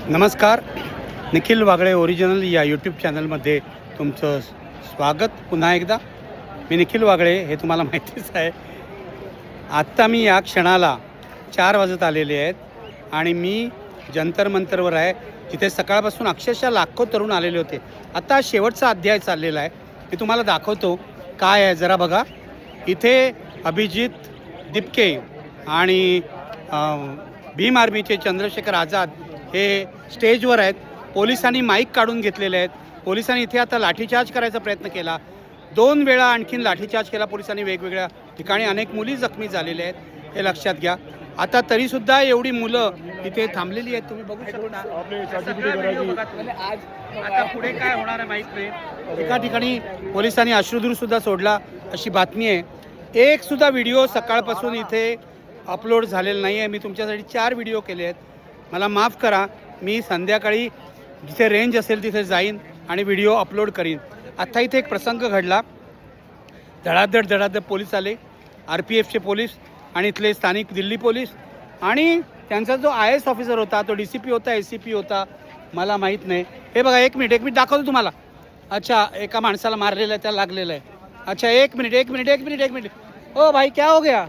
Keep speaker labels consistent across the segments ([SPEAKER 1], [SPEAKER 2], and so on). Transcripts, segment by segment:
[SPEAKER 1] नमस्कार. निखिल वागळे ओरिजिनल या यूट्यूब चॅनलमध्ये तुमचं स्वागत पुन्हा एकदा. मी निखिल वागळे, हे तुम्हाला माहितीच आहे. आत्ता मी या क्षणाला 4 वाजत आलेले आहेत आणि मी जंतर मंतरवर आहे, जिथे सकाळपासून अक्षरशः लाखो तरुण आलेले होते. आता शेवटचा अध्याय चाललेला आहे, मी तुम्हाला दाखवतो काय आहे. जरा बघा, इथे अभिजित दिपके आणि भीम आर्मीचे चंद्रशेखर आझाद हे स्टेजवर आहेत. पोलिसांनी माईक काढून घेतलेले आहेत. पोलिसांनी इथे आता लाठीचार्ज करायचा प्रयत्न केला. 2 वेळा आणखीन लाठीचार्ज केला पोलिसांनी वेगवेगळ्या ठिकाणी. अनेक मुली जखमी झालेल्या आहेत, हे लक्षात घ्या. आता तरीसुद्धा एवढी मुलं इथे थांबलेली आहेत, तुम्ही बघू शकता. आता पुढे काय होणार आहे माहीत नाही. एका ठिकाणी पोलिसांनी अश्रुधूरसुद्धा सोडला अशी बातमी आहे. एकसुद्धा व्हिडिओ सकाळपासून इथे अपलोड झालेला नाही आहे. मी तुमच्यासाठी 4 व्हिडिओ केले आहेत. मला माफ करा, मी संध्याकाळी जिथे रेंज असेल तिथे जाईन आणि व्हिडिओ अपलोड करीन. आत्ता इथे एक प्रसंग घडला. धडाधड पोलीस आले, RPFचे पोलीस आणि इथले स्थानिक दिल्ली पोलीस, आणि त्यांचा जो IAS ऑफिसर होता, तो DCP होता, SCP होता, मला माहीत नाही. हे बघा, एक मिनिट दाखवतो तुम्हाला. अच्छा, एका माणसाला मारलेलं आहे, त्याला लागलेलं आहे. अच्छा, एक मिनिट. ओ भाई, क्या हो गया?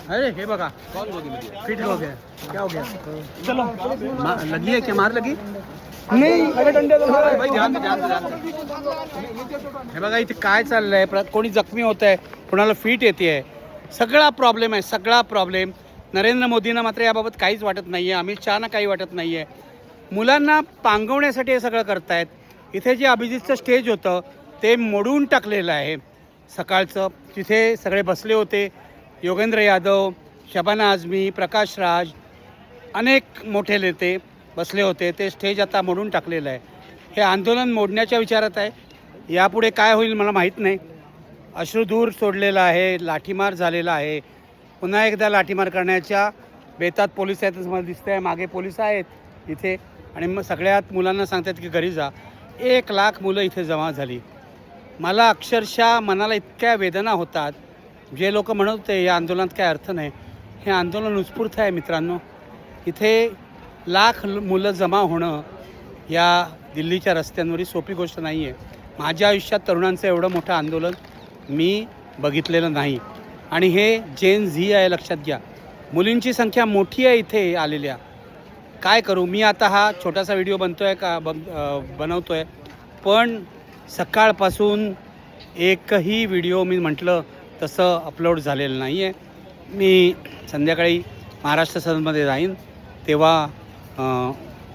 [SPEAKER 1] अरे हे बघा, फिट हो गया. क्या हो गया? चलो, लगी है क्या? मार लगी नहीं? अरे डंडे भाई, ध्यान दे. हे बघा, इथे काय चाललंय. कोणी जखमी होत आहे, कोणाला फिट येते आहे. सगळा प्रॉब्लेम. नरेंद्र मोदींना मात्र याबाबत काहीच वाटत नाही आहे. अमित शहाना काही वाटत नाही आहे. मुलांना पांगवण्यासाठी हे सगळं करतायत. इथे जे अभिजितचं स्टेज होतं ते मोडून टाकलेलं आहे सकाळचं. तिथे सगळे बसले होते. योगेंद्र यादव, शबाना आझमी, प्रकाश राज, अनेक मोठे नेते बसले होते. ते स्टेज आता मोडून टाकलेलं आहे. हे आंदोलन मोडण्याच्या विचारात आहे. यापुढे काय होईल मला माहीत नाही. अश्रुधूर सोडलेला आहे, लाठीमार झालेला आहे. पुन्हा एकदा लाठीमार करण्याच्या बेतात पोलीस आहेत असं मला दिसतं आहे. मागे पोलीस आहेत इथे, आणि मग सगळ्यात मुलांना सांगतात की घरी जा. 1 लाख मुलं इथे जमा झाली. मला अक्षरशः मनाला इतक्या वेदना होतात. जे लोक म्हणत होते या आंदोलनात काय अर्थ नाही, हे आंदोलन उत्स्फूर्त आहे मित्रांनो. इथे लाख मुलं जमा होणं या दिल्लीच्या रस्त्यांवरील सोपी गोष्ट नाही आहे. माझ्या आयुष्यात तरुणांचं एवढं मोठं आंदोलन मी बघितलेलं नाही. आणि हे जेन झी आहे, लक्षात घ्या. मुलींची संख्या मोठी आहे इथे आलेल्या. काय करू मी आता? हा छोटासा व्हिडिओ बनवतो आहे, पण सकाळपासून एकही व्हिडिओ मी म्हटलं तसं अपलोड झालेलं नाही आहे. मी संध्याकाळी महाराष्ट्र सदनमध्ये जाईन, तेव्हा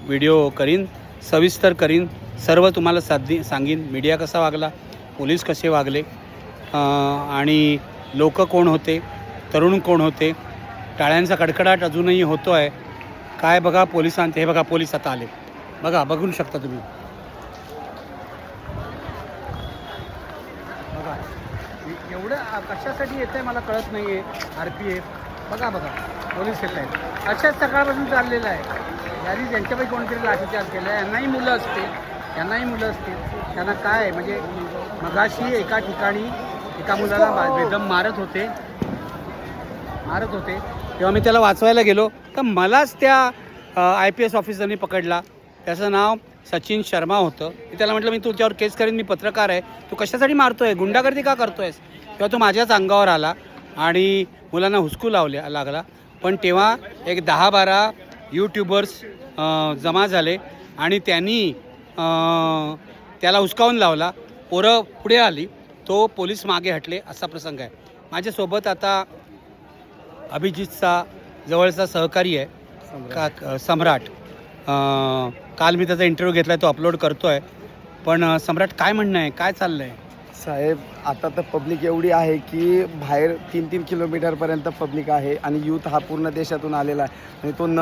[SPEAKER 1] व्हिडिओ करीन, सविस्तर करीन. सर्व तुम्हाला सांगीन. मीडिया कसा वागला, पोलीस कसे वागले, आणि लोक कोण होते, तरुण कोण होते. टाळ्यांचा कडकडाट अजूनही होतो आहे. काय बघा, पोलिसांचे हे बघा, पोलीस आता आले. बघू शकता तुम्ही. बघा, एवढं कशासाठी येत आहे मला कळत नाही आहे. RPF बघा, पोलीस येत आहेत. अशाच सकाळपासून चाललेलं आहे. यानी ज्यांच्यापैकी कोणीतरी लाठीचार्ज केला आहे. यांनाही मुलं असतील. त्यांना काय म्हणजे, मगाशी एका ठिकाणी एका मुलाला बेदम मारत होते. तेव्हा मी त्याला वाचवायला गेलो तर मलाच त्या IPS ऑफिसरनी पकडला. त्याचं नाव सचिन शर्मा होतं. मी त्याला म्हटलं, मी तुझ्यावर केस करीन, मी पत्रकार आहे, तू कशासाठी मारतोय, गुंडागर्दी का करतोयस? तेव्हा तो माझ्याच अंगावर आला आणि मुलांना हुसकू लागला. पण तेव्हा एक 10-12 यूट्यूबर्स जमा झाले आणि त्यांनी त्याला हुसकावून लावला. पोरं पुढे आली, तो पोलीस मागे हटले. असा प्रसंग आहे. माझ्यासोबत आता अभिजितचा जवळचा सहकारी आहे सम्राट. काल मी त्याचा इंटरव्ह्यू घेतला आहे, तो अपलोड करतो आहे. पण सम्राट, काय म्हणणं आहे, काय चाललं आहे?
[SPEAKER 2] साहेब, आता तर पब्लिक एवढी आहे की बाहेर 3-3 किलोमीटरपर्यंत पब्लिक आहे, आणि यूथ हा पूर्ण देशातून आलेला आहे आणि तो न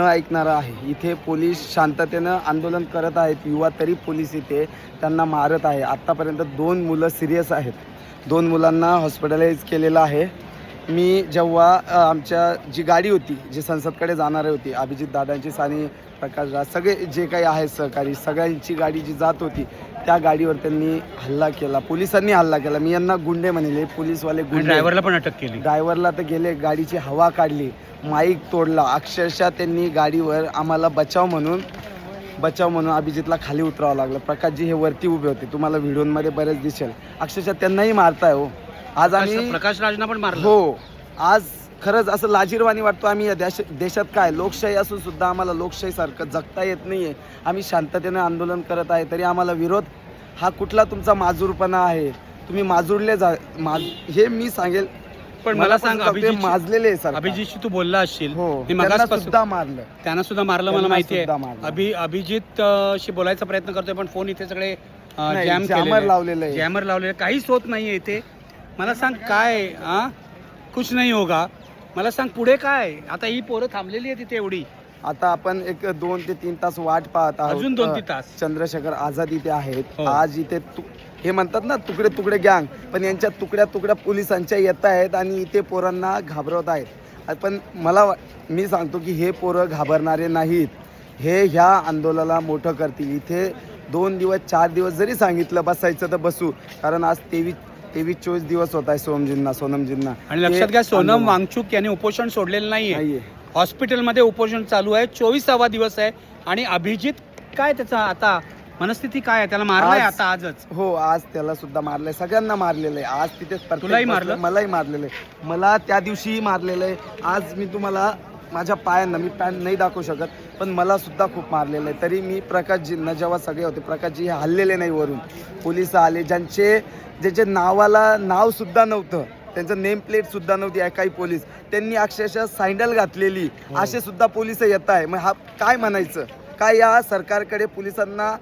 [SPEAKER 2] ऐकणारा आहे. इथे पोलीस शांततेनं आंदोलन करत आहेत युवा, तरी पोलीस इथे त्यांना मारत आहे. आत्तापर्यंत 2 मुलं सिरियस आहेत. 2 मुलांना हॉस्पिटलाइज केलेलं आहे. मी जेव्हा आमच्या जी गाडी होती, जी संसदकडे जाणारी होती, अभिजित दादांची आणि प्रकाश राज, सगळे जे काही आहेत सहकारी, सगळ्यांची गाडी जी जात होती, त्या गाडीवर त्यांनी हल्ला केला, पोलिसांनी हल्ला केला. मी यांना गुंडे म्हणले, पोलीसवाले गुंडे.
[SPEAKER 1] ड्रायव्हरला पण अटक केली.
[SPEAKER 2] ड्रायव्हरला तर गेले, गाडीची हवा काढली, माईक तोडला. अक्षरशः त्यांनी गाडीवर आम्हाला बचाव म्हणून अभिजितला खाली उतरावं लागलं. प्रकाशजी हे वरती उभे होते, तुम्हाला व्हिडिओमध्ये बरेच दिसेल. अक्षरशः त्यांनाही मारताय हो. आज आम्ही
[SPEAKER 1] प्रकाश राजना पण मारलं.
[SPEAKER 2] हो, आज खरंच असं लाजीरवाणी वाटतो. आम्ही या देशात काय लोकशाही असून सुद्धा आम्हाला लोकशाहीसारखं जगता येत नाही आहे. आम्ही शांततेने आंदोलन करत आहे, तरी आम्हाला विरोध. हा कुठला तुमचा माजूरपणा आहे? तुम्ही माजूरले हे मी सांगेल.
[SPEAKER 1] पण मला सांग,
[SPEAKER 2] माजलेले आहे सर.
[SPEAKER 1] अभिजितशी तू बोलला असशील.
[SPEAKER 2] हो,
[SPEAKER 1] मी मगासपासून
[SPEAKER 2] सुद्धा मारलं.
[SPEAKER 1] त्यांना सुद्धा मारलं, मला माहिती आहे.
[SPEAKER 2] मारलं.
[SPEAKER 1] अभिजित शी बोलायचा प्रयत्न करतोय, पण फोन इथे सगळे
[SPEAKER 2] जॅमर लावलेलं आहे.
[SPEAKER 1] जॅमर लावलेलं, काहीच होत नाहीये इथे. मला सांग काय, कुछ नाही होगा. मला सांग पुढे काय? आता ही पोरं थांबलेली आहे तिथे एवढी.
[SPEAKER 2] आता आपण एक 2 ते 3 तास वाट पाहत आहोत.
[SPEAKER 1] अजून 2 ते 3 तास.
[SPEAKER 2] चंद्रशेखर आझाद इथे आहेत.
[SPEAKER 1] हो.
[SPEAKER 2] आज इथे हे म्हणतात ना तुकडे तुकडे गँग, पण यांच्या तुकड्या तुकड्या पोलिसांच्या येत आहेत आणि इथे पोरांना घाबरवत आहेत. पण मी सांगतो की हे पोरं घाबरणारे नाहीत. हे ह्या आंदोलनाला मोठं करतील. इथे 2 दिवस 4 दिवस जरी सांगितलं बसायचं तर बसू, कारण आज 23-24 दिवस होत आहे सोनमजींना.
[SPEAKER 1] आणि लक्षात घ्या, सोनम वांगचुक यांनी उपोषण सोडलेलं नाहीये. हॉस्पिटलमध्ये उपोषण चालू आहे, 24वा दिवस आहे. आणि अभिजित काय त्याचा आता मनस्थिती काय आहे? त्याला मारलंय आता आजच.
[SPEAKER 2] हो, आज त्याला सुद्धा मारलंय, सगळ्यांना मारलेलं आहे. आज तिथे
[SPEAKER 1] तुलाही मारलं?
[SPEAKER 2] मलाही मारलेलं आहे. मला त्या दिवशीही मारलेलं आहे. आज मी तुम्हाला माझ्या पायांना, मी पॅन नाही दाखवू शकत, पण मला सुद्धा खूप मारलेलं आहे. तरी मी प्रकाशजींना, जेव्हा सगळे होते, प्रकाशजी हे हल्लेले नाही. वरून पोलिस आले, ज्याचे नावाला नाव सुद्धा नव्हतं, त्यांचं नेम प्लेट सुद्धा नव्हती. काही पोलीस त्यांनी अक्षरशः सँडल घातलेली, असे सुद्धा पोलिस येत आहे. मग हा काय म्हणायचं? काय या सरकारकडे पोलिसांना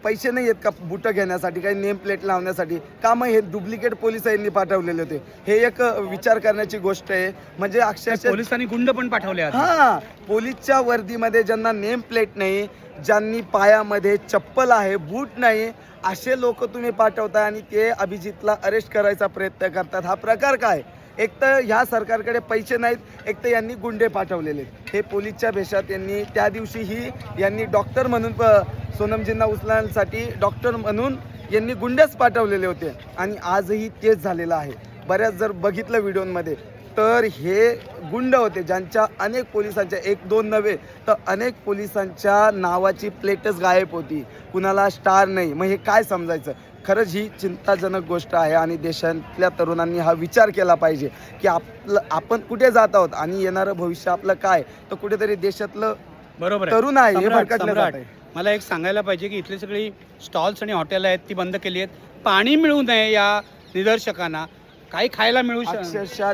[SPEAKER 2] पैसे नाही आहेत का बुटं घेण्यासाठी, काही नेम प्लेट लावण्यासाठी? का मग हे डुप्लिकेट पोलिस यांनी पाठवलेले होते? हे एक विचार करण्याची गोष्ट आहे. म्हणजे अक्षरशः
[SPEAKER 1] पोलिसांनी गुंड पण पाठवले.
[SPEAKER 2] हां, पोलीसच्या वर्दीमध्ये ज्यांना नेम प्लेट नाही, ज्यांनी पायामध्ये चप्पल आहे, बूट नाही, असे लोक तुम्ही पाठवताय आणि ते अभिजितला अरेस्ट करायचा प्रयत्न करतात. हा प्रकार काय? एक तर ह्या सरकारकडे पैसे नाहीत, एक तर यांनी गुंडे पाठवलेले. हे पोलीसच्या भेषात यांनी त्या दिवशीही यांनी डॉक्टर म्हणून सोनमजींना उचलण्यासाठी डॉक्टर म्हणून यांनी गुंडेच पाठवलेले होते. आणि आजही तेच झालेलं आहे. बऱ्याच जर बघितलं व्हिडिओमध्ये तर हे गुंड होते, ज्यांच्या अनेक पोलिसांच्या, 1-2 नव्हे तर अनेक पोलिसांच्या नावाची प्लेटच गायब होती, कुणाला स्टार नाही. मग हे काय समजायचं? खरंच ही चिंताजनक गोष्ट आहे आणि देशातल्या तरुणांनी हा विचार केला पाहिजे की आपण कुठे जात आहोत आणि येणारं भविष्य आपलं काय. तर कुठेतरी देशातलं
[SPEAKER 1] बरोबर
[SPEAKER 2] तरुण आहे हे भरकटलं जात आहे.
[SPEAKER 1] मला एक सांगायला पाहिजे की इथली सगळी स्टॉल्स आणि हॉटेल आहेत ती बंद केली आहेत. पाणी मिळू नये या निदर्शकांना, काही खायला मिळू
[SPEAKER 2] अक्षरशः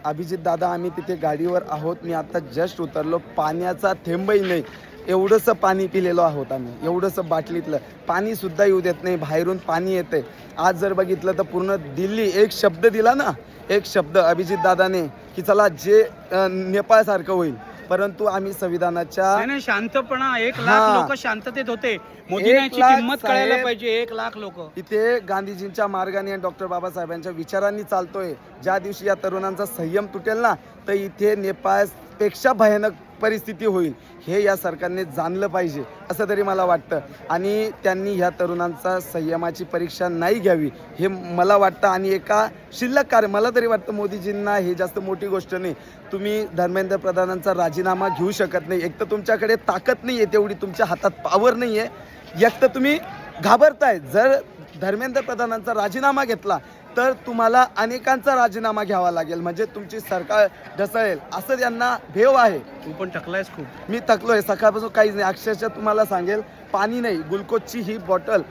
[SPEAKER 2] अभिजित दादा, आम्ही तिथे गाडीवर आहोत. मी आता जस्ट उतरलो, पाण्याचा थेंबही नाही. एवढंसं पाणी पिलेलो आहोत आम्ही, एवढंसं बाटलीतलं पाणी सुद्धा येऊ देत नाही. बाहेरून पाणी येतंय. आज जर बघितलं तर पूर्ण दिल्ली एक शब्द दिला ना, एक शब्द अभिजित दादाने की चला जे नेपाळसारखं होईल, परंतु आम्ही संविधानाच्या
[SPEAKER 1] शांतपणा 1 लाख लोक शांततेत होते. मोदींची किंमत कळायला पाहिजे. 1 लाख लोक
[SPEAKER 2] इथे गांधीजींच्या मार्गाने आणि डॉक्टर बाबासाहेबांच्या विचारांनी चालतोय. ज्या दिवशी या तरुणांचा संयम तुटेल ना, तर इथे नेपाळपेक्षा भयानक परिस्थिती होईल. हे या सरकारने जाणलं पाहिजे असं तरी मला वाटतं. आणि त्यांनी ह्या तरुणांचा संयमाची परीक्षा नाही घ्यावी हे मला वाटतं. आणि एका शिल्लक कार्य, मला तरी वाटतं मोदीजींना हे जास्त मोठी गोष्ट नाही. तुम्ही धर्मेंद्र प्रधानांचा राजीनामा घेऊ शकत नाही. एक तर तुमच्याकडे ताकद नाही आहे, तेवढी तुमच्या हातात पॉवर नाही आहे. एक तर तुम्ही घाबरताय. जर धर्मेंद्र प्रधानांचा राजीनामा घेतला तर तुम्हाला अनेकांचा राजीनामा घ्यावा लागेल, म्हणजे तुमची सरकार ढसळेल असं त्यांना भेव आहे.
[SPEAKER 1] तू पण थकलायस खूप.
[SPEAKER 2] मी थकलोय, सकाळपासून काहीच नाही. अक्षरशः तुम्हाला सांगेल, पाणी नाही, ग्लुकोजची ही बॉटल,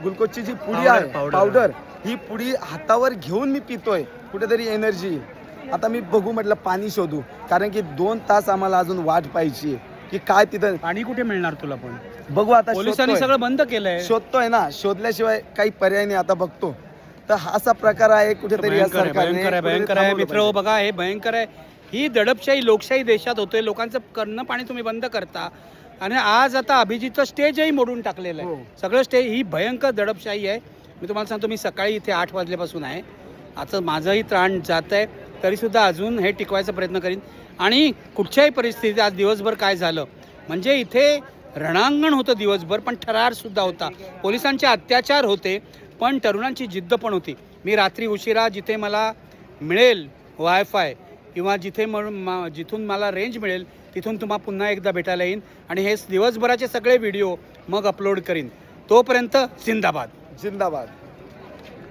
[SPEAKER 2] ग्लुकोजची जी पुडी आहे, पावडर, ही पुडी हातावर घेऊन मी पितोय. कुठेतरी एनर्जी. आता मी बघू म्हटलं पाणी शोधू, कारण की 2 तास आम्हाला अजून वाट पाहिजे की काय तिथं
[SPEAKER 1] पाणी कुठे मिळणार तुला. पण
[SPEAKER 2] बघू, आता
[SPEAKER 1] पोलिसांनी सगळं बंद केलंय.
[SPEAKER 2] शोधतोय ना, शोधल्याशिवाय काही पर्याय नाही. आता बघतो. तर असा प्रकार आहे कुठेतरी
[SPEAKER 1] भयंकर आहे मित्र. बघा, हे भयंकर आहे. ही दडपशाही लोकशाही देशात होतोय. लोकांचं करणं पाणी तुम्ही बंद करता आणि आज आता अभिजितचं स्टेजही मोडून टाकलेलं आहे. सगळं स्टेज. ही भयंकर दडपशाही आहे. मी तुम्हाला सांगतो, मी सकाळी इथे 8 वाजल्यापासून आहे. आता माझंही त्राण जात आहे, तरीसुद्धा अजून हे टिकवायचा प्रयत्न करीन. आणि कुठच्याही परिस्थितीत आज दिवसभर काय झालं म्हणजे इथे रणांगण होतं दिवसभर, पण थरारसुद्धा होता. पोलिसांचे अत्याचार होते, पण तरुणांची जिद्द पण होती. मी रात्री उशिरा जिथे मला मिळेल वायफाय किंवा जिथून मला रेंज मिळेल तिथून तुम्हाला पुन्हा एकदा भेटायला येईन आणि हे दिवसभराचे सगळे व्हिडिओ मग अपलोड करीन. तोपर्यंत जिंदाबाद.
[SPEAKER 2] जिंदाबाद.